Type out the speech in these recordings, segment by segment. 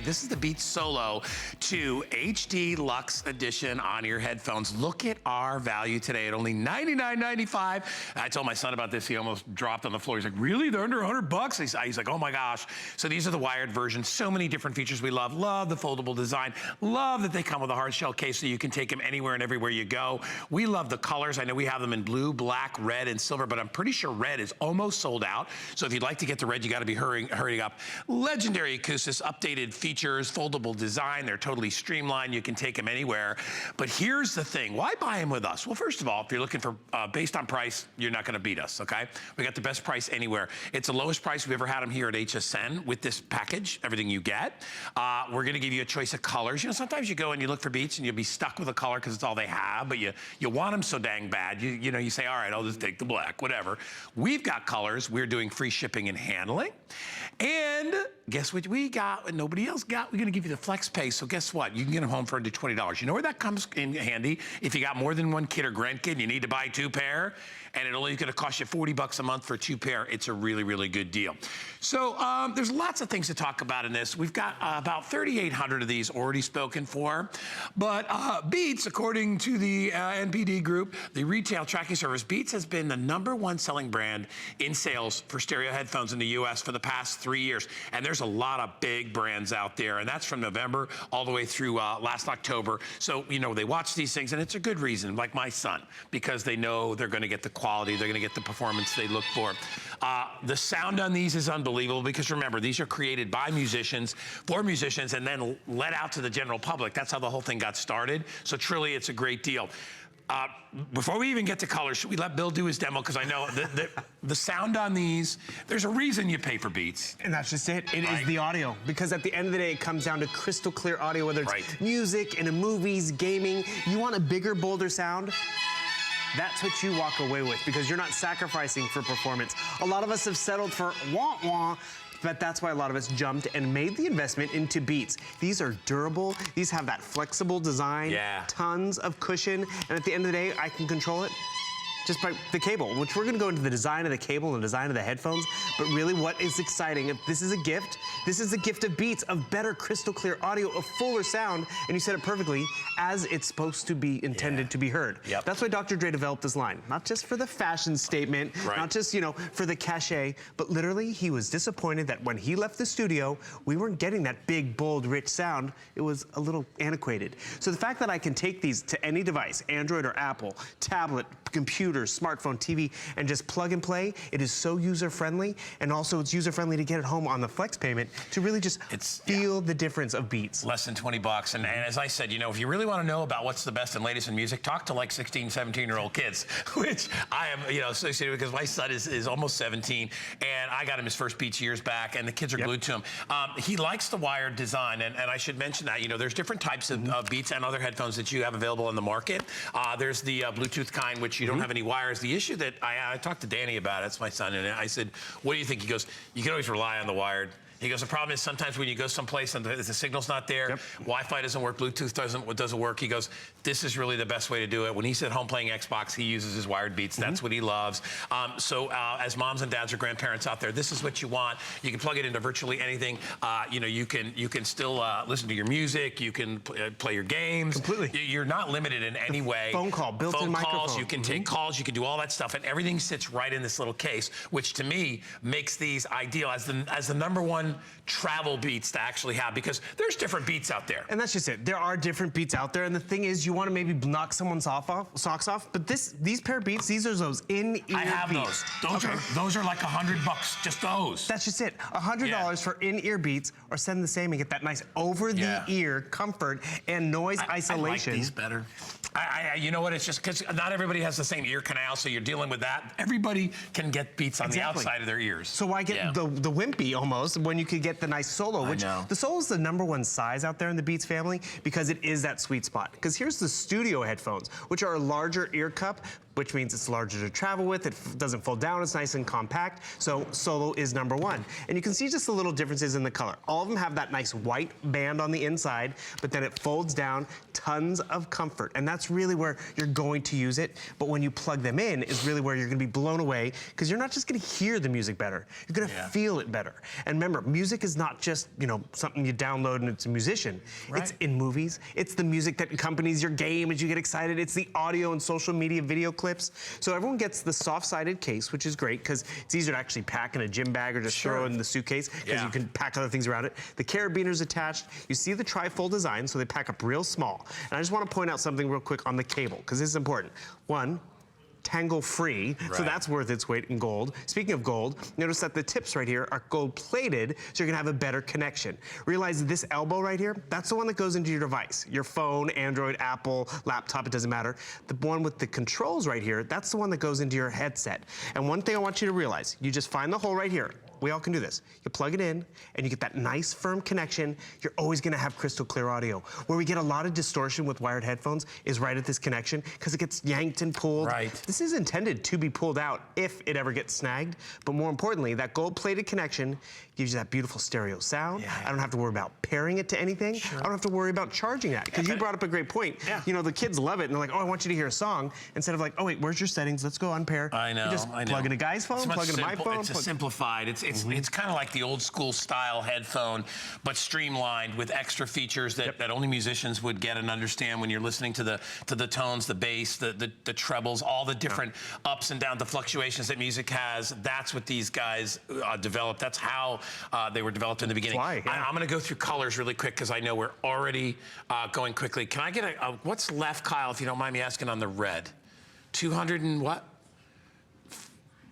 This is the Beats Solo2 HD Luxe Edition on-ear headphones. Look at our value today at only $99.95. I told my son about this. He almost dropped on the floor. He's like, really? They're under 100 bucks? He's like, oh my gosh. So these are the wired versions. So many different features we love. Love the foldable design. Love that they come with a hard shell case so you can take them anywhere and everywhere you go. We love the colors. I know we have them in blue, black, red, and silver, but I'm pretty sure red is almost sold out. So if you'd like to get the red, you got to be hurrying up. Legendary acoustics, updated features, foldable design. They're totally streamlined. You can take them anywhere. But here's the thing. Why buy them with us? Well, first of all, if you're looking for, based on price, you're not going to beat us, okay? We got the best price anywhere. It's the lowest price we've ever had them here at HSN with this package, everything you get. We're going to give you a choice of colors. You know, sometimes you go and you look for Beats and you'll be stuck with a color because it's all they have, but you want them so dang bad. You know, you say, all right, I'll just take the black, whatever. We've got colors. We're doing free shipping and handling. And guess what we got and nobody else got? We're gonna give you the flex pay, so guess what? You can get them home for under $20. You know where that comes in handy? If you got more than one kid or grandkid and you need to buy 2 pair, and it only gonna cost you 40 bucks a month for 2 pair, it's a really, really good deal. So there's lots of things to talk about in this. We've got about 3,800 of these already spoken for, but Beats, according to the NPD group, the retail tracking service, Beats has been the #1 selling brand in sales for stereo headphones in the US for the past 3 years. And there's a lot of big brands out there, and that's from November all the way through last October. So, you know, they watch these things, and it's a good reason, like my son, because they know they're gonna get the quality, they're gonna get the performance they look for. The sound on these is unbelievable because remember, these are created by musicians, for musicians, and then let out to the general public. That's how the whole thing got started. So truly, it's a great deal. Before we even get to colors, should we let Bill do his demo? Because I know the sound on these, there's a reason you pay for Beats. And that's just it. It is the audio. Because at the end of the day, it comes down to crystal clear audio, whether it's music, in the movies, gaming. You want a bigger, bolder sound? That's what you walk away with because you're not sacrificing for performance. A lot of us have settled for wah-wah, but that's why a lot of us jumped and made the investment into Beats. These are durable. These have that flexible design, tons of cushion, and at the end of the day, I can control it just by the cable, which we're gonna go into the design of the cable and the design of the headphones, but really what is exciting, if this is a gift, this is a gift of Beats, of better crystal clear audio, of fuller sound, and you said it perfectly, as it's supposed to be intended to be heard. That's why Dr. Dre developed this line, not just for the fashion statement, not just, you know, for the cachet, but literally he was disappointed that when he left the studio, we weren't getting that big, bold, rich sound. It was a little antiquated. So the fact that I can take these to any device, Android or Apple, tablet, computer, smartphone, TV, and just plug and play. It is so user-friendly, and also it's user-friendly to get it home on the flex payment to really just feel the difference of Beats. Less than 20 bucks, and as I said, you know, if you really want to know about what's the best and latest in music, talk to like 16, 17-year-old kids, which I am, you know, associated with because my son is almost 17, and I got him his first Beats years back, and the kids are glued to him. He likes the wired design, and I should mention that, you know, there's different types of Beats and other headphones that you have available on the market. There's the Bluetooth kind, which you don't have any wires. The issue that I talked to Danny about, it's my son, and I said, what do you think? He goes, you can always rely on the wired. He goes, the problem is sometimes when you go someplace and the signal's not there, Wi-Fi doesn't work, Bluetooth doesn't work. He goes, this is really the best way to do it. When he's at home playing Xbox, he uses his wired Beats. That's what he loves. So as moms and dads or grandparents out there, this is what you want. You can plug it into virtually anything. You know, you can still listen to your music. You can play your games. Completely. You're not limited in any way. Phone call, built-in microphone. Calls, you can take calls, you can do all that stuff, and everything sits right in this little case, which to me makes these ideal as the #1 travel Beats to actually have, because there's different Beats out there. And that's just it. There are different Beats out there, and the thing is, you want to maybe knock someone's socks off, but these pair of Beats, these are those in-ear Beats. I have those. Those are like 100 bucks, just those. That's just it. $100 for in-ear Beats, or send the same and get that nice over-the-ear comfort and noise isolation. I like these better. You know what, it's just because not everybody has the same ear canal, so you're dealing with that. Everybody can get Beats on the outside of their ears. So why get the wimpy almost when you could get the nice Solo, which the Solo is the #1 size out there in the Beats family because it is that sweet spot. Because here's the studio headphones, which are a larger ear cup, which means it's larger to travel with. It doesn't fold down. It's nice and compact. So Solo is #1. And you can see just the little differences in the color. All of them have that nice white band on the inside, but then it folds down, tons of comfort. And that's really where you're going to use it. But when you plug them in is really where you're gonna be blown away, because you're not just gonna hear the music better, you're gonna feel it better. And remember, music is not just, you know, something you download and it's a musician. Right. It's in movies. It's the music that accompanies your game as you get excited. It's the audio and social media video clips. So everyone gets the soft-sided case, which is great because it's easier to actually pack in a gym bag or just throw in the suitcase, because you can pack other things around it. The carabiners attached. You see the tri-fold design, so they pack up real small. And I just want to point out something real quick on the cable, because this is important. One, tangle free, so that's worth its weight in gold. Speaking of gold, notice that the tips right here are gold plated, so you're gonna have a better connection. Realize this elbow right here, that's the one that goes into your device. Your phone, Android, Apple, laptop, it doesn't matter. The one with the controls right here, that's the one that goes into your headset. And one thing I want you to realize, you just find the hole right here. We all can do this. You plug it in and you get that nice firm connection. You're always gonna have crystal clear audio. Where we get a lot of distortion with wired headphones is right at this connection, because it gets yanked and pulled. Right. This is intended to be pulled out if it ever gets snagged, but more importantly, that gold-plated connection gives you that beautiful stereo sound. I don't have to worry about pairing it to anything. I don't have to worry about charging that, because you brought up a great point. You know, the kids love it and they're like, oh, I want you to hear a song, instead of like, oh wait, where's your settings? Let's go unpair. I know, You just plug in a guy's phone, plug in my phone. It's simplified. It's kind of like the old school style headphone, but streamlined with extra features that only musicians would get and understand when you're listening to the tones, the bass, the trebles, all the different ups and downs, the fluctuations that music has. That's what these guys developed. That's how they were developed in the beginning. I'm going to go through colors really quick because I know we're already going quickly. Can I get what's left, Kyle, if you don't mind me asking, on the red? 200 and what?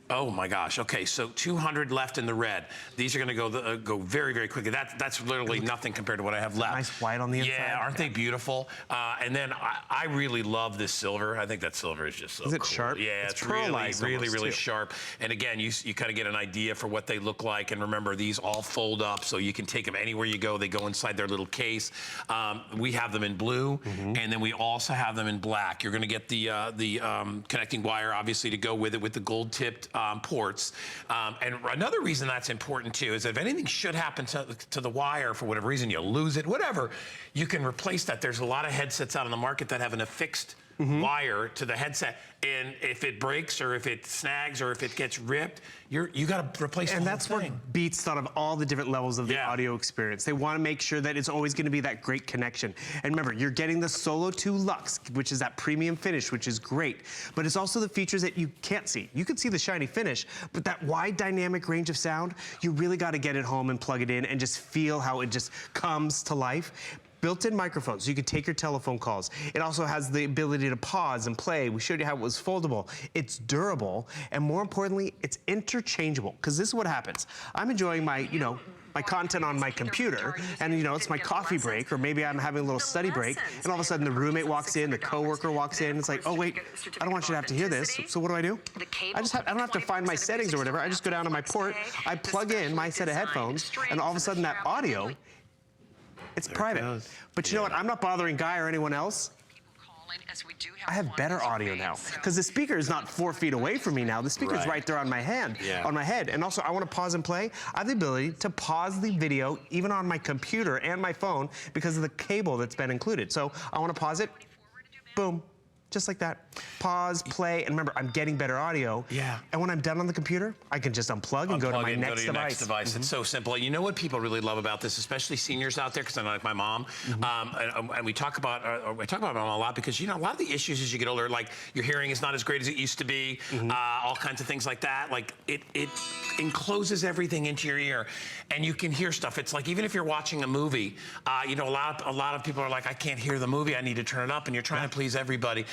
Oh my gosh, okay, so 200 left in the red. These are gonna go very, very quickly. That's literally nothing compared to what I have left. Nice white on the inside. Yeah, aren't they beautiful? And then I really love this silver. I think that silver is just so cool. Is it sharp? Yeah, it's really sharp. And again, you kind of get an idea for what they look like. And remember, these all fold up, so you can take them anywhere you go. They go inside their little case. We have them in blue, and then we also have them in black. You're gonna get the connecting wire, obviously, to go with it, with the gold-tipped ports. And another reason that's important too is if anything should happen to the wire for whatever reason, you lose it, whatever, you can replace that. There's a lot of headsets out on the market that have an affixed wire to the headset, and if it breaks or if it snags or if it gets ripped, you got to replace the whole thing. And that's what Beats thought of all the different levels of the audio experience. They want to make sure that it's always going to be that great connection. And remember, you're getting the Solo2 Luxe, which is that premium finish, which is great. But it's also the features that you can't see. You can see the shiny finish, but that wide dynamic range of sound, you really got to get it home and plug it in and just feel how it just comes to life. Built-in microphones, so you can take your telephone calls. It also has the ability to pause and play. We showed you how it was foldable. It's durable, and more importantly, it's interchangeable, because this is what happens. I'm enjoying my, my content on my computer, and it's my coffee break, or maybe I'm having a little study break, and all of a sudden the roommate walks in, the coworker walks in, and it's like, oh wait, I don't want you to have to hear this, so what do? I don't have to find my settings or whatever. I just go down to my port, I plug in my set of headphones, and all of a sudden that audio, it's private. But you know what? I'm not bothering Guy or anyone else. I have better audio now, because the speaker is not 4 feet away from me now. The speaker is right there on my hand, on my head. And also, I want to pause and play. I have the ability to pause the video even on my computer and my phone because of the cable that's been included. So I want to pause it. Boom. Just like that. Pause, play, and remember, I'm getting better audio. And when I'm done on the computer, I can just unplug and go to my next device. It's so simple. You know what people really love about this, especially seniors out there, because I know, like my mom, and we talk about them a lot, because a lot of the issues as you get older, like your hearing is not as great as it used to be, all kinds of things like that. Like it encloses everything into your ear, and you can hear stuff. It's like even if you're watching a movie, a lot of people are like, I can't hear the movie. I need to turn it up, and you're trying to please everybody.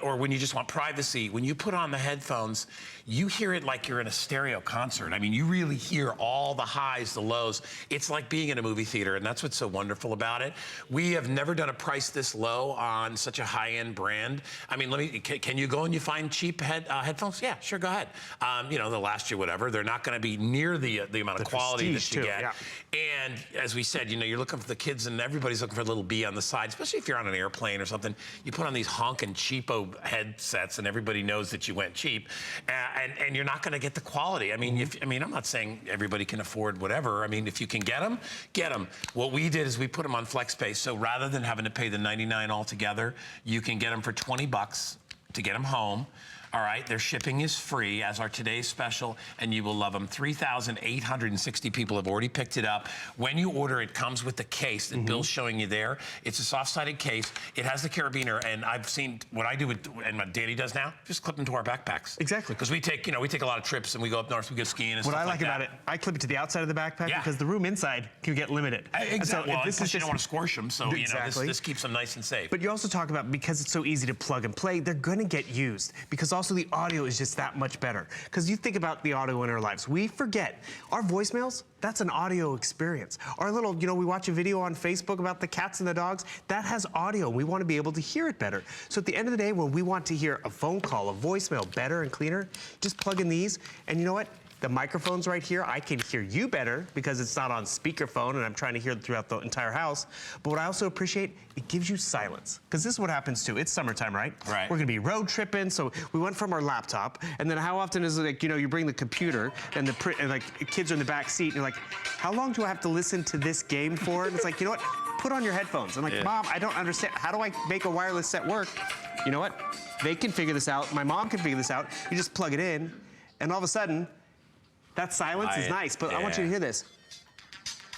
Or when you just want privacy, when you put on the headphones, you hear it like you're in a stereo concert. I mean, you really hear all the highs, the lows. It's like being in a movie theater, and that's what's so wonderful about it. We have never done a price this low on such a high-end brand. I mean, can you go and you find cheap headphones? Yeah, sure, go ahead. They'll last you whatever. They're not going to be near the amount of quality that you get. And as we said, you're looking for the kids, and everybody's looking for a little B on the side, especially if you're on an airplane or something. You put on these honking fucking cheapo headsets, and everybody knows that you went cheap, and you're not going to get the quality. I mean, I'm not saying everybody can afford whatever. I mean, if you can get them, get them. What we did is we put them on FlexPay, so rather than having to pay the $99 altogether, you can get them for $20 to get them home. All right, their shipping is free, as are today's special, and you will love them. 3,860 people have already picked it up. When you order, it comes with the case that Bill's showing you there. It's a soft-sided case. It has the carabiner, and I've seen what I do with, and what Danny does now, just clip them to our backpacks. Exactly. Because we take a lot of trips, and we go up north, we go skiing and what stuff I like that. about it, I clip it to the outside of the backpack because the room inside can get limited. Exactly. So well, this is you don't want to squash them, so exactly. this keeps them nice and safe. But you also talk about, because it's so easy to plug and play, they're going to get used, because also the audio is just that much better. Because you think about the audio in our lives. We forget. Our voicemails, that's an audio experience. Our little, we watch a video on Facebook about the cats and the dogs, that has audio. We want to be able to hear it better. So at the end of the day, when we want to hear a phone call, a voicemail better and cleaner, just plug in these, and you know what? The microphone's right here. I can hear you better because it's not on speakerphone and I'm trying to hear it throughout the entire house. But what I also appreciate, it gives you silence. Because this is what happens too. It's summertime, right? Right. We're gonna be road tripping, so we went from our laptop, and then how often is it like, you bring the computer and like kids are in the back seat and you're like, how long do I have to listen to this game for? And it's like, you know what? Put on your headphones. I'm like, Mom, I don't understand. How do I make a wireless set work? You know what? They can figure this out. My mom can figure this out. You just plug it in, and all of a sudden, that silence is nice, but I want you to hear this.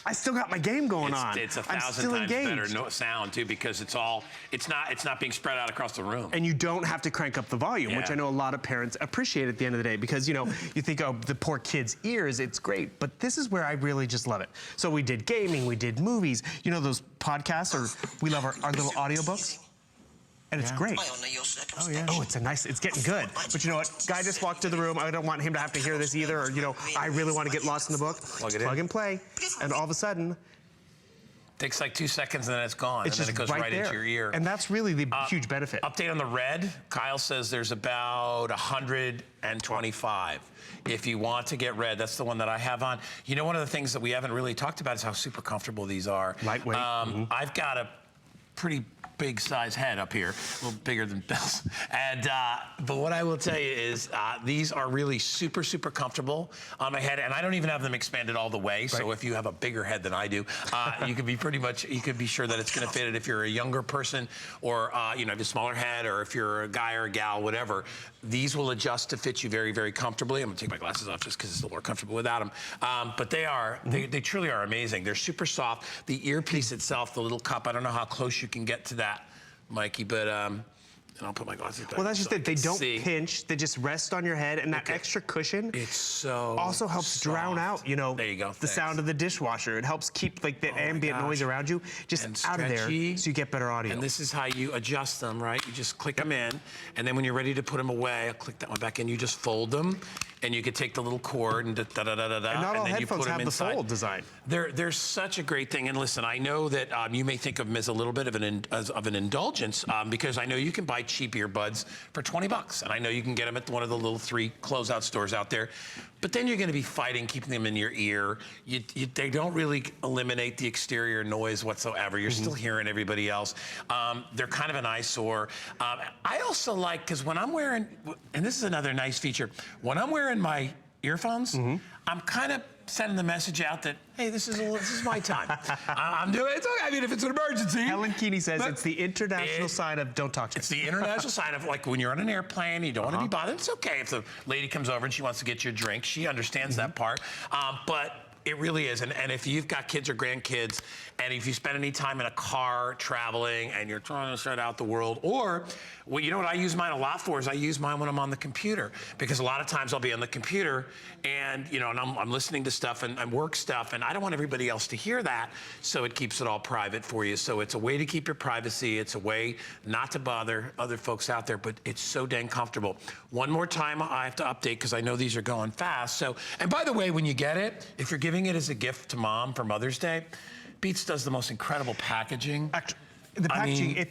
I still got my game going on. It's 1,000 I'm still times engaged. better sound too, because it's not being spread out across the room. And you don't have to crank up the volume, which I know a lot of parents appreciate at the end of the day, because you think, oh, the poor kid's ears, it's great, but this is where I really just love it. So we did gaming, we did movies, those podcasts, or we love our little audiobooks. And it's great. Oh, yeah. Oh, it's getting good. But you know what? Guy just walked to the room. I don't want him to have to hear this either. Or, I really want to get lost in the book. Plug and play. And all of a sudden, takes like 2 seconds and then it's gone. And then it goes right into your ear. And that's really the huge benefit. Update on the red. Kyle says there's about 125. If you want to get red, that's the one that I have on. One of the things that we haven't really talked about is how super comfortable these are. Lightweight. I've got a pretty big size head up here, a little bigger than Bill's. And but what I will tell you is these are really super, super comfortable on my head, and I don't even have them expanded all the way. Right. So if you have a bigger head than I do, you can be sure that it's going to fit it. If you're a younger person, or have a smaller head, or if you're a guy or a gal, whatever, these will adjust to fit you very, very comfortably. I'm gonna take my glasses off just because it's a little more comfortable without them. But they truly are amazing. They're super soft. The earpiece itself, the little cup, I don't know how close you can get to that, Mikey, but and I'll put my glasses back. Well, that's just it. They don't pinch. They just rest on your head, and that extra cushion also helps soft. Drown out, there you go. The sound of the dishwasher. It helps keep the ambient noise around you just out of there, so you get better audio. And this is how you adjust them, right? You just click them in, and then when you're ready to put them away, I'll click that one back in. You just fold them, and you could take the little cord and And not all headphones have the fold design. They're such a great thing. And listen, I know that you may think of them as a little bit of an indulgence, because I know you can buy cheap earbuds for $20, and I know you can get them at one of the little 3 closeout stores out there. But then you're going to be fighting keeping them in your ear. They don't really eliminate the exterior noise whatsoever. You're still hearing everybody else. They're kind of an eyesore. I also like, because when I'm wearing, and this is another nice feature, when I'm wearing my earphones, I'm kind of sending the message out that, hey, this is my time. I'm doing it. I mean, if it's an emergency. Helen Keeney says it's the international sign of don't talk to me. It's the international sign of, like, when you're on an airplane, you don't want to be bothered. It's okay if the lady comes over and she wants to get you a drink. She understands that part. But it really is. And if you've got kids or grandkids, and if you spend any time in a car traveling and you're trying to start out the world, or, well, you know what I use mine a lot for is I use mine when I'm on the computer, because a lot of times I'll be on the computer and, and I'm listening to stuff and work stuff, and I don't want everybody else to hear that, so it keeps it all private for you. So it's a way to keep your privacy. It's a way not to bother other folks out there, but it's so dang comfortable. One more time, I have to update because I know these are going fast. So, and by the way, when you get it, if you're giving it as a gift to Mom for Mother's Day, Beats does the most incredible packaging. Actually, the packaging,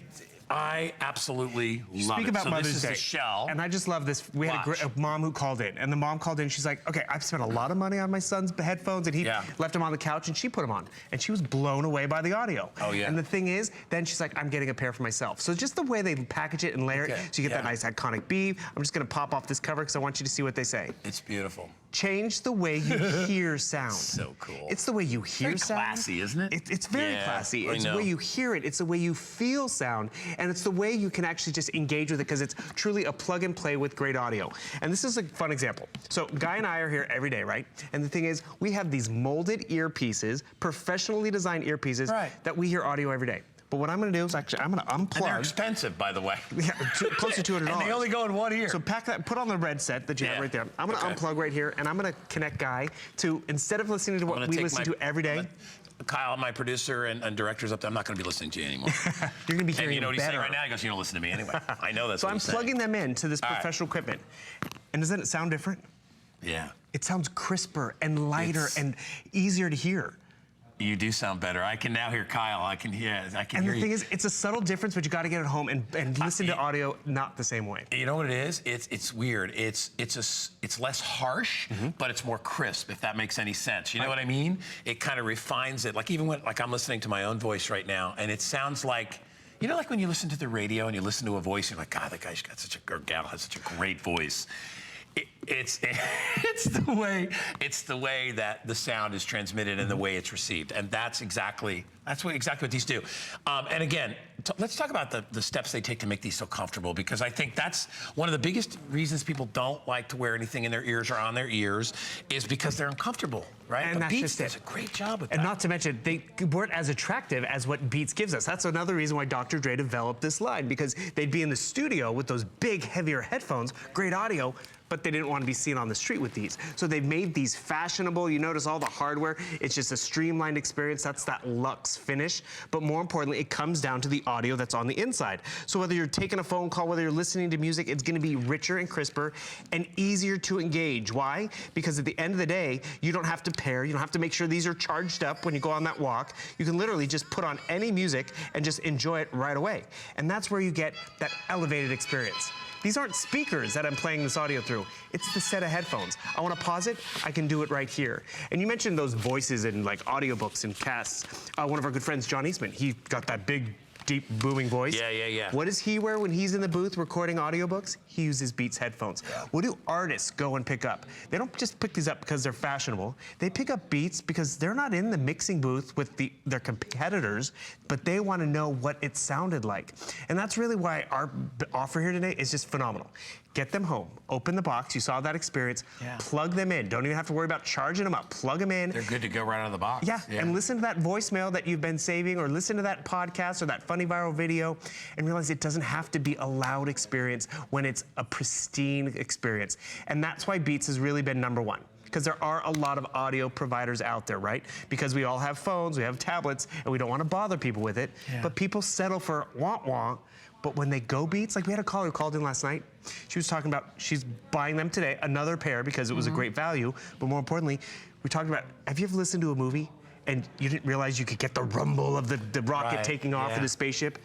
I absolutely love Speak it. about So Mother's this is Day. the shell. And I just love this. We had a mom who called in, and the mom called in. She's like, okay, I've spent a lot of money on my son's headphones, and he left them on the couch, and she put them on. And she was blown away by the audio. Oh, yeah. And the thing is, then she's like, I'm getting a pair for myself. So just the way they package it and layer it, so you get that nice iconic bead. I'm just gonna pop off this cover because I want you to see what they say. It's beautiful. Change the way you hear sound. So cool. It's the way you hear sound. Classy, isn't it? It's very classy. It's the way you hear it. It's the way you feel sound. And it's the way you can actually just engage with it because it's truly a plug and play with great audio. And this is a fun example. So Guy and I are here every day, right? And the thing is, we have these molded earpieces, professionally designed earpieces that we hear audio every day. But what I'm gonna do is actually, I'm gonna unplug. And they're expensive, by the way. Yeah, close to $200. And they only go in one ear. So pack that, put on the red set that you have right there. I'm gonna unplug right here, and I'm gonna connect Guy to, instead of listening to what we listen to every day. Kyle, my producer and director's up there, I'm not gonna be listening to you anymore. You're gonna be hearing and you know what he's saying better. right now? He goes, you don't listen to me anyway. I know that's so what I'm he's plugging saying. them into this professional equipment. And doesn't it sound different? Yeah. It sounds crisper and lighter and easier to hear. You do sound better. I can now hear Kyle. I can hear you. And the thing is, it's a subtle difference, but you got to get it home and listen to audio not the same way. You know what it is? It's weird. It's less harsh, but it's more crisp, if that makes any sense. You know what I mean? It kind of refines it. Like even when I'm listening to my own voice right now, and it sounds like, you know, like when you listen to the radio and you listen to a voice, you're like, God, that guy's got or gal has such a great voice. It's the way that the sound is transmitted and the way it's received, and that's exactly what these do. And again, let's talk about the steps they take to make these so comfortable, because I think that's one of the biggest reasons people don't like to wear anything in their ears or on their ears is because they're uncomfortable, right? And that's Beats just it. does a great job with that. And not to mention, they weren't as attractive as what Beats gives us. That's another reason why Dr. Dre developed this line, because they'd be in the studio with those big, heavier headphones, great audio, but they didn't want to be seen on the street with these. So they've made these fashionable. You notice all the hardware. It's just a streamlined experience. That's that luxe finish. But more importantly, it comes down to the audio that's on the inside. So whether you're taking a phone call, whether you're listening to music, it's gonna be richer and crisper and easier to engage. Why? Because at the end of the day, you don't have to pair. You don't have to make sure these are charged up when you go on that walk. You can literally just put on any music and just enjoy it right away. And that's where you get that elevated experience. These aren't speakers that I'm playing this audio through. It's the set of headphones. I want to pause it, I can do it right here. And you mentioned those voices in like audiobooks and casts. One of our good friends, John Eastman, he got that big, deep, booming voice. Yeah. What does he wear when he's in the booth recording audiobooks? He uses Beats headphones. What do artists go and pick up? They don't just pick these up because they're fashionable. They pick up Beats because they're not in the mixing booth with their competitors, but they want to know what it sounded like. And that's really why our offer here today is just phenomenal. Get them home, open the box, you saw that experience, plug them in. Don't even have to worry about charging them up, plug them in. They're good to go right out of the box. Yeah, and listen to that voicemail that you've been saving, or listen to that podcast or that funny viral video, and realize it doesn't have to be a loud experience when it's a pristine experience. And that's why Beats has really been #1. Because there are a lot of audio providers out there, right? Because we all have phones, we have tablets, and we don't want to bother people with it. But people settle for wah-wah. But when they go Beats, like we had a caller who called in last night. She was talking about she's buying them today, another pair, because it was a great value. But more importantly, we talked about, have you ever listened to a movie and you didn't realize you could get the rumble of the rocket taking off of the spaceship?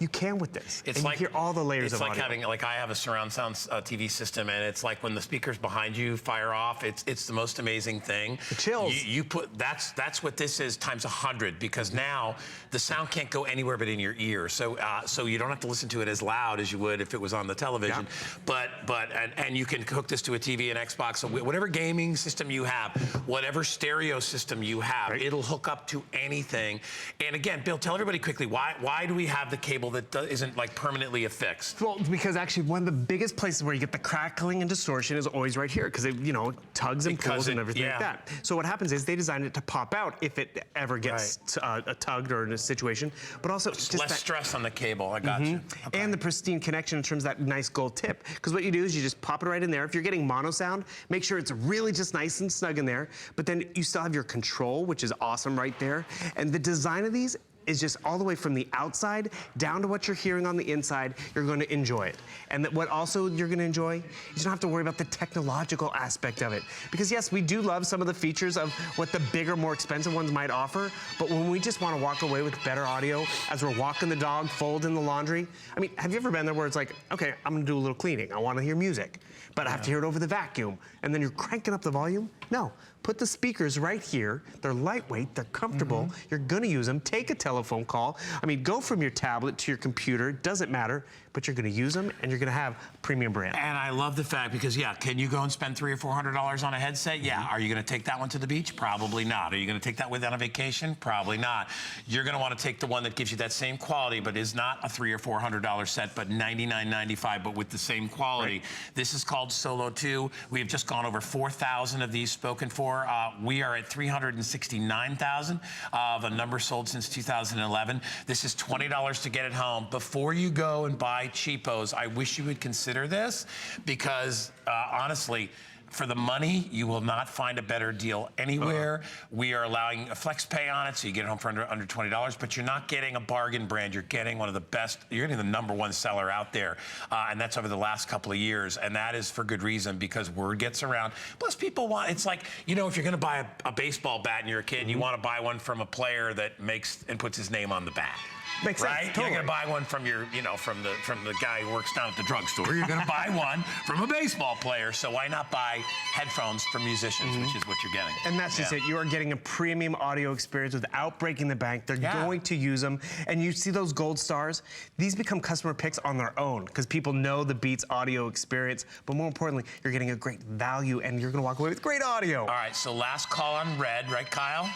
You can with this. It's and like, you hear all the layers of audio. It's like audio. having, like I have a surround sound TV system, and it's like when the speakers behind you fire off, it's the most amazing thing. The chills. You put, that's what this is times 100, because now the sound can't go anywhere but in your ear. So so you don't have to listen to it as loud as you would if it was on the television. And you can hook this to a TV and Xbox, so whatever gaming system you have, whatever stereo system you have, it'll hook up to anything. And again, Bill, tell everybody quickly, why do we have the cable that isn't like permanently affixed? Well, because actually one of the biggest places where you get the crackling and distortion is always right here, because it, you know, tugs and pulls and everything like that. So what happens is they designed it to pop out if it ever gets tugged or in a situation, but also just less stress on the cable. I got you. Okay. And the pristine connection in terms of that nice gold tip. Because what you do is you just pop it right in there. If you're getting mono sound, make sure it's really just nice and snug in there. But then you still have your control, which is awesome right there. And the design of these, is just all the way from the outside down to what you're hearing on the inside. You're going to enjoy it. And what also you're going to enjoy, you don't have to worry about the technological aspect of it. Because yes, we do love some of the features of what the bigger, more expensive ones might offer, but when we just want to walk away with better audio as we're walking the dog, folding the laundry, I mean, have you ever been there where it's like, okay, I'm going to do a little cleaning. I want to hear music, but I have to hear it over the vacuum. And then you're cranking up the volume? No. Put the speakers right here. They're lightweight, they're comfortable. You're gonna use them. Take a telephone call. I mean, go from your tablet to your computer. It doesn't matter, but you're gonna use them and you're gonna have premium brand. And I love the fact because, yeah, can you go and spend $300 or $400 on a headset? Yeah. Are you gonna take that one to the beach? Probably not. Are you gonna take that with on a vacation? Probably not. You're gonna wanna take the one that gives you that same quality, but is not a $300 or $400 set, but $99.95, but with the same quality. Right. This is called Solo2. We have just gone over 4,000 of these spoken for. We are at 369,000 of a number sold since 2011. This is $20 to get it home. Before you go and buy cheapos, I wish you would consider this because honestly, for the money, you will not find a better deal anywhere. We are allowing a flex pay on it, so you get it home for under $20, but you're not getting a bargain brand. You're getting one of the best, you're getting the #1 seller out there, and that's over the last couple of years, and that is for good reason because word gets around. Plus, people want, it's like, you know, if you're gonna buy a baseball bat and you're a kid, you wanna buy one from a player that makes and puts his name on the bat. Makes sense, right? totally. You're gonna buy one from your, you know, from the guy who works down at the drugstore. You're gonna buy one from a baseball player. So why not buy headphones from musicians, which is what you're getting. And that's just it. You are getting a premium audio experience without breaking the bank. They're going to use them. And you see those gold stars? These become customer picks on their own because people know the Beats audio experience. But more importantly, you're getting a great value and you're gonna walk away with great audio. All right, so last call on red, right, Kyle?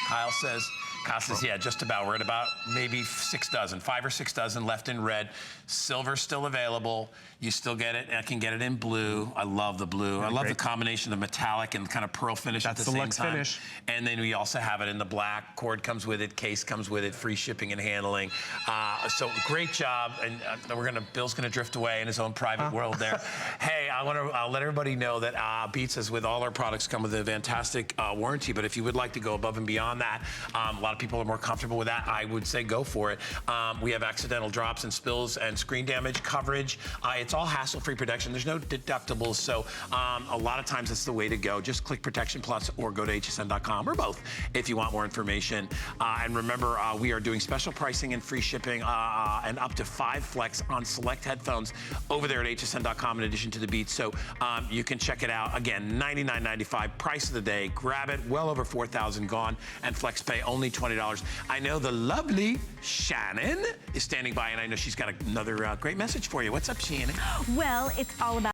Kyle says, yeah, just about. We're at about maybe 5 or 6 dozen left in red. Silver's still available. You still get it. I can get it in blue. I love the blue. I love the combination of metallic and kind of pearl finish at the same time. That's the Luxe finish. And then we also have it in the black. Cord comes with it. Case comes with it. Free shipping and handling. So great job. And Bill's gonna drift away in his own private world there. Hey, I'll let everybody know that Beats is with all our products come with a fantastic warranty. But if you would like to go above and beyond that, a lot of people are more comfortable with that. I would say go for it. We have accidental drops and spills and screen damage coverage. It's all hassle-free protection. There's no deductibles, so a lot of times it's the way to go. Just click Protection Plus or go to hsn.com or both if you want more information. And remember, we are doing special pricing and free shipping and up to 5 flex on select headphones over there at hsn.com in addition to the Beats. So you can check it out. Again, $99.95, price of the day. Grab it, well over 4,000 gone, and flex pay only $20. I know the lovely Shannon is standing by, and I know she's got another great message for you. What's up, Shannon? Well, it's all about